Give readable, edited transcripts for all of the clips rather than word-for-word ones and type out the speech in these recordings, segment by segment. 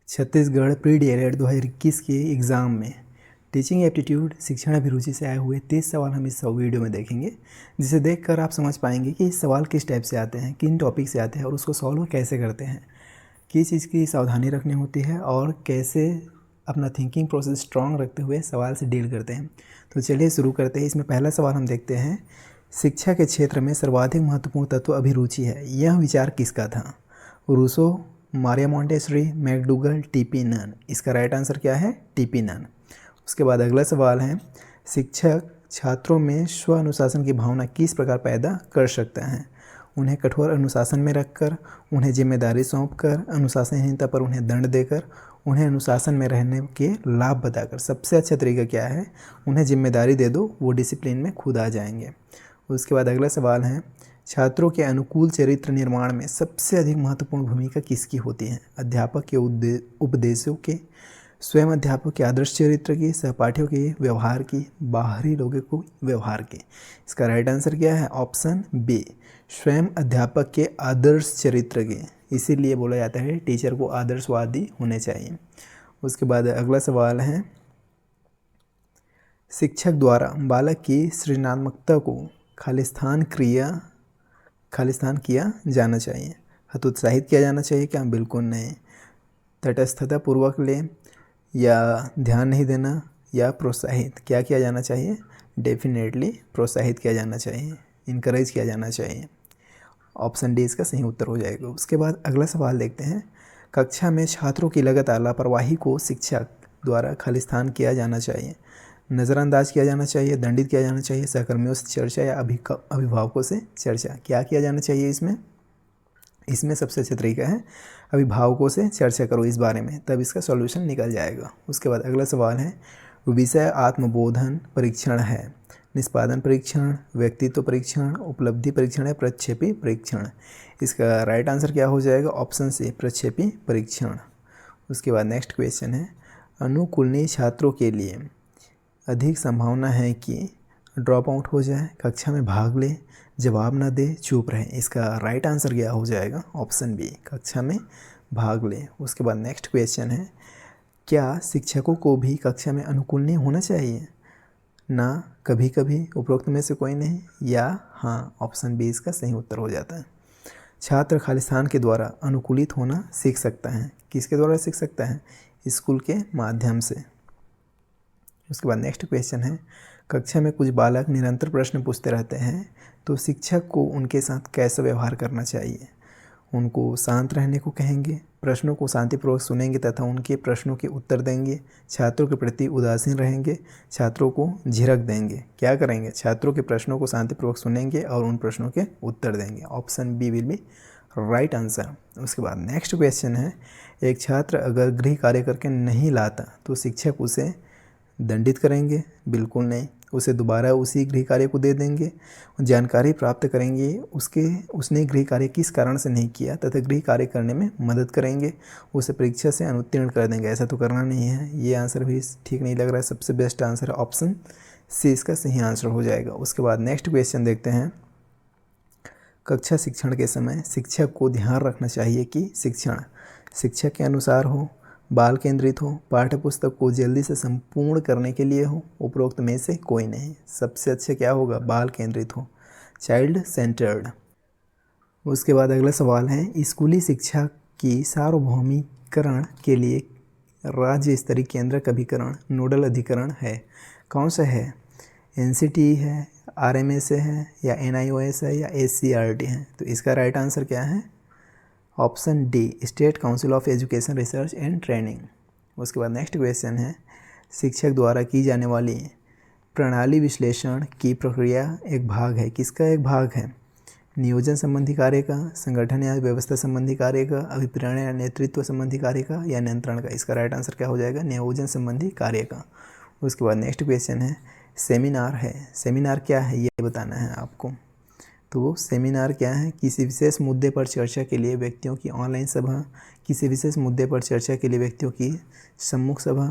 Chhattisgarh pre DElEd 2021 के exam में teaching aptitude शिक्षण अभिरुचि से आए हुए 30 सवाल हम इस वीडियो में देखेंगे, जिसे देखकर आप समझ पाएंगे कि सवाल किस टाइप से आते हैं, किन टॉपिक से आते हैं और उसको सॉल्व कैसे करते हैं, किस चीज़ की सावधानी रखनी होती है और कैसे अपना थिंकिंग प्रोसेस स्ट्रॉन्ग रखते हुए सवाल से डील करते हैं। तो चलिए शुरू करते हैं। इसमें पहला सवाल हम देखते हैं, शिक्षा के क्षेत्र में सर्वाधिक महत्वपूर्ण तत्व अभिरुचि है, यह विचार किसका था? Rousseau, Maria Montessori, McDougall, TP Nunn. इसका राइट आंसर क्या है? TP Nunn. उसके बाद अगला सवाल है, शिक्षक छात्रों में स्व अनुशासन की भावना किस प्रकार पैदा कर सकते हैं? उन्हें कठोर अनुशासन में रखकर, उन्हें जिम्मेदारी सौंपकर, अनुशासनहीनता पर उन्हें दंड देकर, उन्हें अनुशासन में रहने के लाभ बताकर। सबसे अच्छा तरीका क्या है? उन्हें जिम्मेदारी दे दो, वो डिसिप्लिन में खुद आ जाएंगे। उसके बाद अगला सवाल है, छात्रों के अनुकूल चरित्र निर्माण में सबसे अधिक महत्वपूर्ण भूमिका किसकी होती है? अध्यापक के उपदेशों के, स्वयं अध्यापक के आदर्श चरित्र की, सहपाठियों के व्यवहार की, बाहरी लोगों को व्यवहार की। इसका राइट आंसर क्या है? ऑप्शन बी, स्वयं अध्यापक के आदर्श चरित्र के। इसीलिए बोला जाता है टीचर को आदर्शवादी होने चाहिए। उसके बाद अगला सवाल है, शिक्षक द्वारा बालक की सृजनात्मकता को खालिस्तान किया जाना चाहिए। हतोत्साहित किया जाना चाहिए क्या? बिल्कुल नहीं। तटस्थता पूर्वक ले, या ध्यान नहीं देना, या प्रोत्साहित, क्या किया जाना चाहिए? डेफिनेटली प्रोत्साहित किया जाना चाहिए, इनकरेज किया जाना चाहिए। ऑप्शन डी इसका सही उत्तर हो जाएगा। उसके बाद अगला सवाल देखते हैं, कक्षा में छात्रों की लगातार लापरवाही को शिक्षक द्वारा खालिस्तान किया जाना चाहिए, नज़रअंदाज किया जाना चाहिए, दंडित किया जाना चाहिए, सहकर्मियों से चर्चा या अभिभावकों से चर्चा। क्या किया जाना चाहिए इसमें सबसे अच्छा तरीका है अभिभावकों से चर्चा करो इस बारे में, तब इसका सॉल्यूशन निकल जाएगा। उसके बाद अगला सवाल है, विषय आत्मबोधन परीक्षण है, निष्पादन परीक्षण, व्यक्तित्व परीक्षण, उपलब्धि परीक्षण या प्रक्षेपी परीक्षण। इसका राइट आंसर क्या हो जाएगा? ऑप्शन सी, प्रक्षेपी परीक्षण। उसके बाद नेक्स्ट क्वेश्चन है, अनुकूलनीय छात्रों के लिए अधिक संभावना है कि ड्रॉप आउट हो जाए, कक्षा में भाग ले, जवाब न दे, चुप रहे। इसका राइट आंसर क्या हो जाएगा? ऑप्शन बी, कक्षा में भाग ले। उसके बाद नेक्स्ट क्वेश्चन है, क्या शिक्षकों को भी कक्षा में अनुकूलनीय होना चाहिए? ना, कभी कभी, उपरोक्त में से कोई नहीं, या हाँ। ऑप्शन बी इसका सही उत्तर हो जाता है। छात्र खालिस्तान के द्वारा अनुकूलित होना सीख सकता है। किसके द्वारा सीख सकता है? स्कूल के माध्यम से। उसके बाद नेक्स्ट क्वेश्चन है, कक्षा में कुछ बालक निरंतर प्रश्न पूछते रहते हैं, तो शिक्षक को उनके साथ कैसा व्यवहार करना चाहिए? उनको शांत रहने को कहेंगे, प्रश्नों को शांतिपूर्वक सुनेंगे तथा उनके प्रश्नों के उत्तर देंगे, छात्रों के प्रति उदासीन रहेंगे, छात्रों को झिड़क देंगे। क्या करेंगे? छात्रों के प्रश्नों को शांतिपूर्वक सुनेंगे और उन प्रश्नों के उत्तर देंगे। Option B will be right answer. उसके बाद नेक्स्ट क्वेश्चन है, एक छात्र अगर गृह कार्य करके नहीं लाता तो शिक्षक उसे दंडित करेंगे? बिल्कुल नहीं। उसे दोबारा उसी गृह कार्य को दे देंगे, जानकारी प्राप्त करेंगे उसने गृह कार्य किस कारण से नहीं किया तथा गृह कार्य करने में मदद करेंगे, उसे परीक्षा से अनुत्तीर्ण कर देंगे। ऐसा तो करना नहीं है, ये आंसर भी ठीक नहीं लग रहा है। सबसे बेस्ट आंसर है ऑप्शन सी, इसका सही आंसर हो जाएगा। उसके बाद नेक्स्ट क्वेश्चन देखते हैं, कक्षा शिक्षण के समय शिक्षक को ध्यान रखना चाहिए कि शिक्षण शिक्षक के अनुसार हो, बाल केंद्रित हो, पाठ्य पुस्तक को जल्दी से संपूर्ण करने के लिए हो, उपरोक्त में से कोई नहीं। सबसे अच्छा क्या होगा? बाल केंद्रित हो, चाइल्ड सेंटर्ड। उसके बाद अगला सवाल है, स्कूली शिक्षा की सार्वभौमिकरण के लिए राज्य स्तरीय केंद्र अभिकरण नोडल अधिकरण है, कौन सा है? NCTE है, RMSA है, या NIOS है, या SCRT है? तो इसका राइट आंसर क्या है? Option D, state council of education research and training. उसके बाद नेक्स्ट क्वेश्चन है, शिक्षक द्वारा की जाने वाली प्रणाली विश्लेषण की प्रक्रिया एक भाग है, किसका एक भाग है? नियोजन संबंधी कार्य का, संगठन या व्यवस्था संबंधी कार्य का, अभिप्रेरण या नेतृत्व संबंधी कार्य का, या नियंत्रण का? इसका राइट आंसर क्या हो जाएगा? नियोजन संबंधी कार्य का। उसके बाद नेक्स्ट क्वेश्चन है, सेमिनार है, सेमिनार क्या है ये बताना है आपको। तो सेमिनार क्या है? किसी विशेष मुद्दे पर चर्चा के लिए व्यक्तियों की ऑनलाइन सभा, किसी विशेष मुद्दे पर चर्चा के लिए व्यक्तियों की सम्मुख सभा,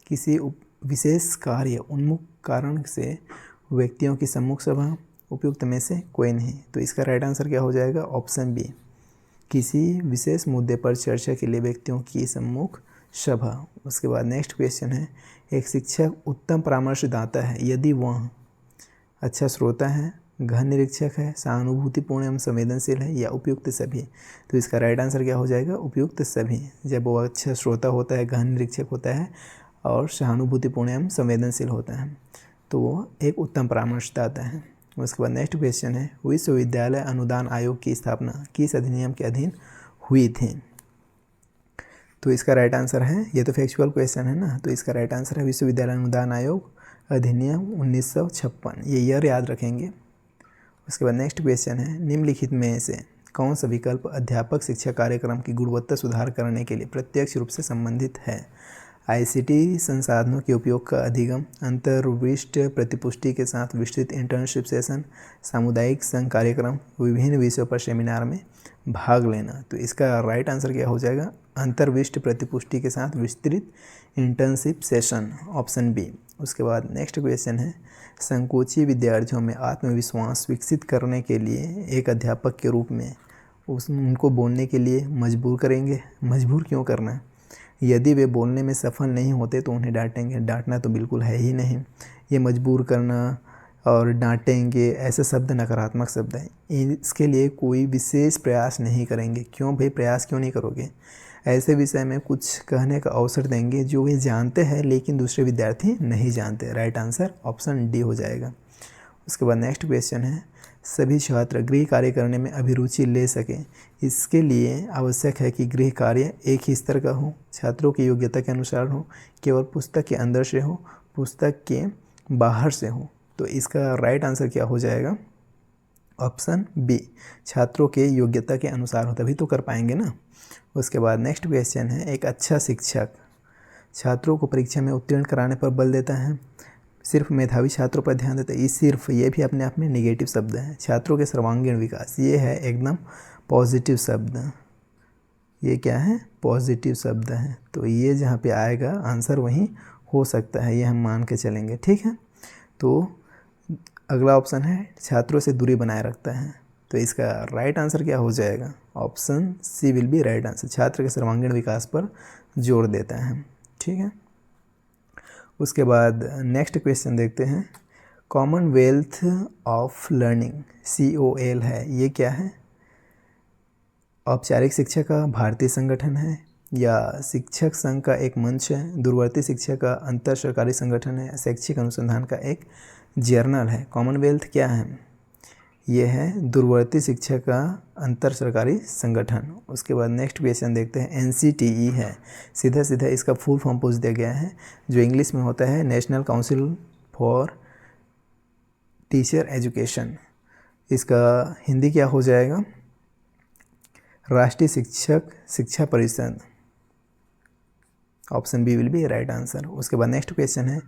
किसी विशेष कार्य उन्मुख कारण से व्यक्तियों की सम्मुख सभा, उपयुक्त में से कोई नहीं। तो इसका राइट आंसर क्या हो जाएगा? ऑप्शन बी, किसी विशेष मुद्दे पर चर्चा के लिए व्यक्तियों की सम्मुख सभा। उसके बाद नेक्स्ट क्वेश्चन है, एक शिक्षक उत्तम परामर्शदाता है यदि वह अच्छा श्रोता है, गहन निरीक्षक है, सहानुभूतिपूर्ण एवं संवेदनशील है या उपयुक्त सभी। तो इसका राइट आंसर क्या हो जाएगा? उपयुक्त सभी। जब वो अच्छा श्रोता होता है, गहन निरीक्षक होता है और सहानुभूतिपूर्ण एवं संवेदनशील होता है तो वो एक उत्तम परामर्शदाता है। उसके बाद नेक्स्ट क्वेश्चन है, विश्वविद्यालय अनुदान आयोग की स्थापना किस अधिनियम के अधीन हुई थी? तो इसका राइट आंसर है, ये तो फैक्चुअल क्वेश्चन है ना, तो इसका राइट आंसर है विश्वविद्यालय अनुदान आयोग अधिनियम 1956। ये ईयर याद रखेंगे। उसके बाद नेक्स्ट क्वेश्चन है, निम्नलिखित में से कौन सा विकल्प अध्यापक शिक्षा कार्यक्रम की गुणवत्ता सुधार करने के लिए प्रत्यक्ष रूप से संबंधित है? आईसीटी संसाधनों के उपयोग का अधिगम, अंतर्विष्ट प्रतिपुष्टि के साथ विस्तृत इंटर्नशिप सेशन, सामुदायिक संघ कार्यक्रम, विभिन्न विषयों पर सेमिनार में भाग लेना। तो इसका राइट आंसर क्या हो जाएगा? अंतर्विष्ट प्रतिपुष्टि के साथ विस्तृत इंटर्नशिप सेशन, ऑप्शन बी। उसके बाद नेक्स्ट क्वेश्चन है, संकोची विद्यार्थियों में आत्मविश्वास विकसित करने के लिए एक अध्यापक के रूप में उनको बोलने के लिए मजबूर करेंगे। मजबूर क्यों करना? यदि वे बोलने में सफल नहीं होते तो उन्हें डांटेंगे। डांटना तो बिल्कुल है ही नहीं। ये मजबूर करना और डांटेंगे ऐसे शब्द नकारात्मक शब्द हैं। इसके लिए कोई विशेष प्रयास नहीं करेंगे। क्यों भाई, प्रयास क्यों नहीं करोगे? ऐसे विषय में कुछ कहने का अवसर देंगे जो वे जानते हैं लेकिन दूसरे विद्यार्थी नहीं जानते। राइट आंसर ऑप्शन डी हो जाएगा। उसके बाद नेक्स्ट क्वेश्चन है, सभी छात्र गृह कार्य करने में अभिरुचि ले सकें, इसके लिए आवश्यक है कि गृह कार्य एक ही स्तर का हो, छात्रों की योग्यता के अनुसार हो, केवल पुस्तक के अंदर से हो, पुस्तक के बाहर से हो। तो इसका राइट आंसर क्या हो जाएगा? ऑप्शन बी, छात्रों के योग्यता के अनुसार हो, तभी तो कर पाएंगे ना। उसके बाद नेक्स्ट क्वेश्चन है, एक अच्छा शिक्षक छात्रों को परीक्षा में उत्तीर्ण कराने पर बल देता है, सिर्फ मेधावी छात्रों पर ध्यान देता है। सिर्फ ये भी अपने आप में नेगेटिव शब्द है। छात्रों के सर्वांगीण विकास, ये है एकदम पॉजिटिव शब्द। ये क्या है? पॉजिटिव शब्द है। तो ये जहाँ पे आएगा आंसर वहीं हो सकता है, ये हम मान के चलेंगे। ठीक है, तो अगला ऑप्शन है, छात्रों से दूरी बनाए रखता है। तो इसका राइट आंसर क्या हो जाएगा? Option C will be right answer, छात्र के सर्वांगीण विकास पर जोर देता है। ठीक है, उसके बाद नेक्स्ट क्वेश्चन देखते हैं, कॉमनवेल्थ ऑफ लर्निंग COL है, ये क्या है? औपचारिक शिक्षा का भारतीय संगठन है या शिक्षक संघ का एक मंच है, दूरवर्ती शिक्षा का अंतर सरकारी संगठन है, शैक्षिक अनुसंधान का एक जर्नल है? कॉमनवेल्थ क्या है? ये है दूरवर्ती शिक्षा का अंतर सरकारी संगठन। उसके बाद नेक्स्ट क्वेश्चन देखते हैं, NCTE है, सीधा सीधा इसका फुल फॉर्म पूछ दिया गया है, जो इंग्लिश में होता है national council for teacher education. इसका हिंदी क्या हो जाएगा? राष्ट्रीय शिक्षक शिक्षा परिषद, option B will be right answer. उसके बाद नेक्स्ट क्वेश्चन है,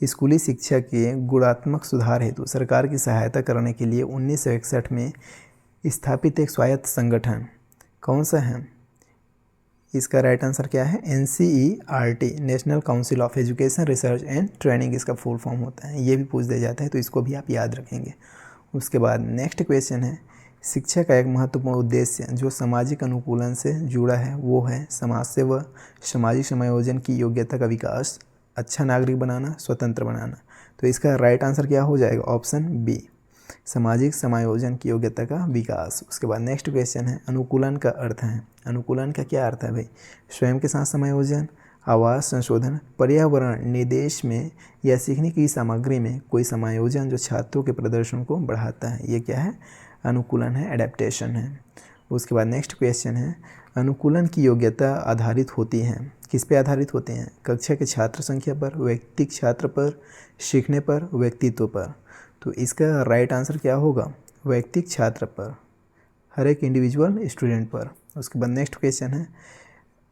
स्कूली शिक्षा के गुणात्मक सुधार हेतु सरकार की सहायता करने के लिए 1961 में स्थापित एक स्वायत्त संगठन कौन सा है? इसका राइट आंसर क्या है? NCERT, national council of education research and training, इसका फुल फॉर्म होता है। ये भी पूछ दिया जाता है तो इसको भी आप याद रखेंगे। उसके बाद नेक्स्ट क्वेश्चन है, शिक्षा का एक महत्वपूर्ण उद्देश्य जो सामाजिक अनुकूलन से जुड़ा है वो है समाज सेवा, सामाजिक समायोजन की योग्यता का विकास, अच्छा नागरिक बनाना, स्वतंत्र बनाना। तो इसका राइट आंसर क्या हो जाएगा? ऑप्शन बी, सामाजिक समायोजन की योग्यता का विकास। उसके बाद नेक्स्ट क्वेश्चन है, अनुकूलन का अर्थ है, अनुकूलन का क्या अर्थ है भाई? स्वयं के साथ समायोजन, आवास संशोधन, पर्यावरण निर्देश में या सीखने की सामग्री में कोई समायोजन जो छात्रों के प्रदर्शन को बढ़ाता है। ये क्या है? अनुकूलन है, एडेप्टेशन है। उसके बाद नेक्स्ट क्वेश्चन है, अनुकूलन की योग्यता आधारित होती है, किस पे आधारित होते हैं? कक्षा के छात्र संख्या पर, व्यक्तिगत छात्र पर, सीखने पर, व्यक्तित्व पर। तो इसका राइट आंसर क्या होगा? व्यक्तिगत छात्र पर, हर एक इंडिविजुअल स्टूडेंट पर। उसके बाद नेक्स्ट क्वेश्चन है,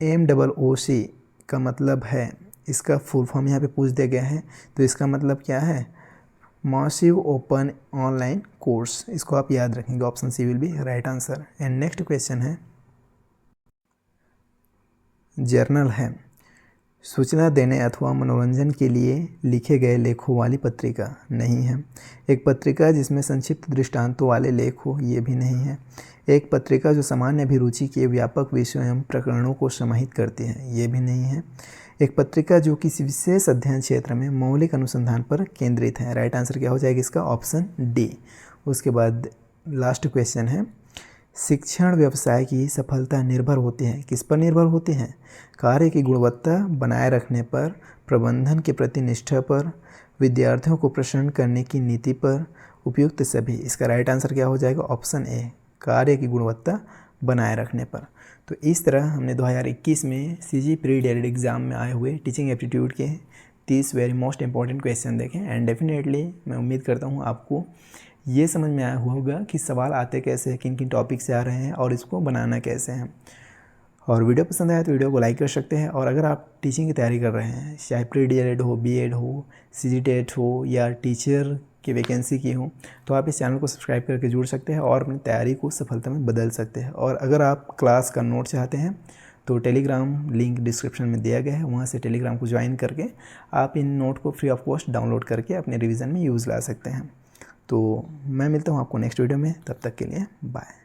MOOC का मतलब है, इसका फुल फॉर्म यहाँ पे पूछ दिया गया है। तो इसका मतलब क्या है? मासिव ओपन ऑनलाइन कोर्स, इसको आप याद रखेंगे। Option C will be right answer. And next question है, जर्नल है, सूचना देने अथवा मनोरंजन के लिए लिखे गए लेखों वाली पत्रिका नहीं है। एक पत्रिका जिसमें संक्षिप्त दृष्टांतों वाले लेख हो, ये भी नहीं है। एक पत्रिका जो सामान्य अभिरुचि के व्यापक विषयों एवं प्रकरणों को समाहित करती है, ये भी नहीं है। एक पत्रिका जो किसी विशेष अध्ययन क्षेत्र में मौलिक अनुसंधान पर केंद्रित है। राइट आंसर क्या हो जाएगा इसका? Option D. उसके बाद लास्ट क्वेश्चन है, शिक्षण व्यवसाय की सफलता निर्भर होती है, किस पर निर्भर होती है? कार्य की गुणवत्ता बनाए रखने पर, प्रबंधन के प्रति निष्ठा पर, विद्यार्थियों को प्रसन्न करने की नीति पर, उपयुक्त सभी। इसका राइट आंसर क्या हो जाएगा? ऑप्शन ए, कार्य की गुणवत्ता बनाए रखने पर। तो इस तरह हमने 2021 में सीजी प्री डीएलएड एग्ज़ाम में आए हुए टीचिंग एप्टीट्यूड के 30 वेरी मोस्ट इंपॉर्टेंट क्वेश्चन देखें। एंड डेफिनेटली मैं उम्मीद करता हूँ आपको ये समझ में आया हुआ होगा कि सवाल आते कैसे हैं, किन किन टॉपिक से आ रहे हैं और इसको बनाना कैसे हैं। और वीडियो पसंद आया तो वीडियो को लाइक कर सकते हैं। और अगर आप टीचिंग की तैयारी कर रहे हैं, चाहे प्री डीएलएड हो, बीएड हो, सीजी टेट हो या टीचर की वैकेंसी की हो, तो आप इस चैनल को सब्सक्राइब करके जुड़ सकते हैं और अपनी तैयारी को सफलता में बदल सकते हैं। और अगर आप क्लास का नोट चाहते हैं तो टेलीग्राम लिंक डिस्क्रिप्शन में दिया गया है, वहाँ से टेलीग्राम को ज्वाइन करके आप इन नोट को फ्री ऑफ कॉस्ट डाउनलोड करके अपने रिवीजन में यूज़ ला सकते हैं। तो मैं मिलता हूँ आपको नेक्स्ट वीडियो में, तब तक के लिए बाय।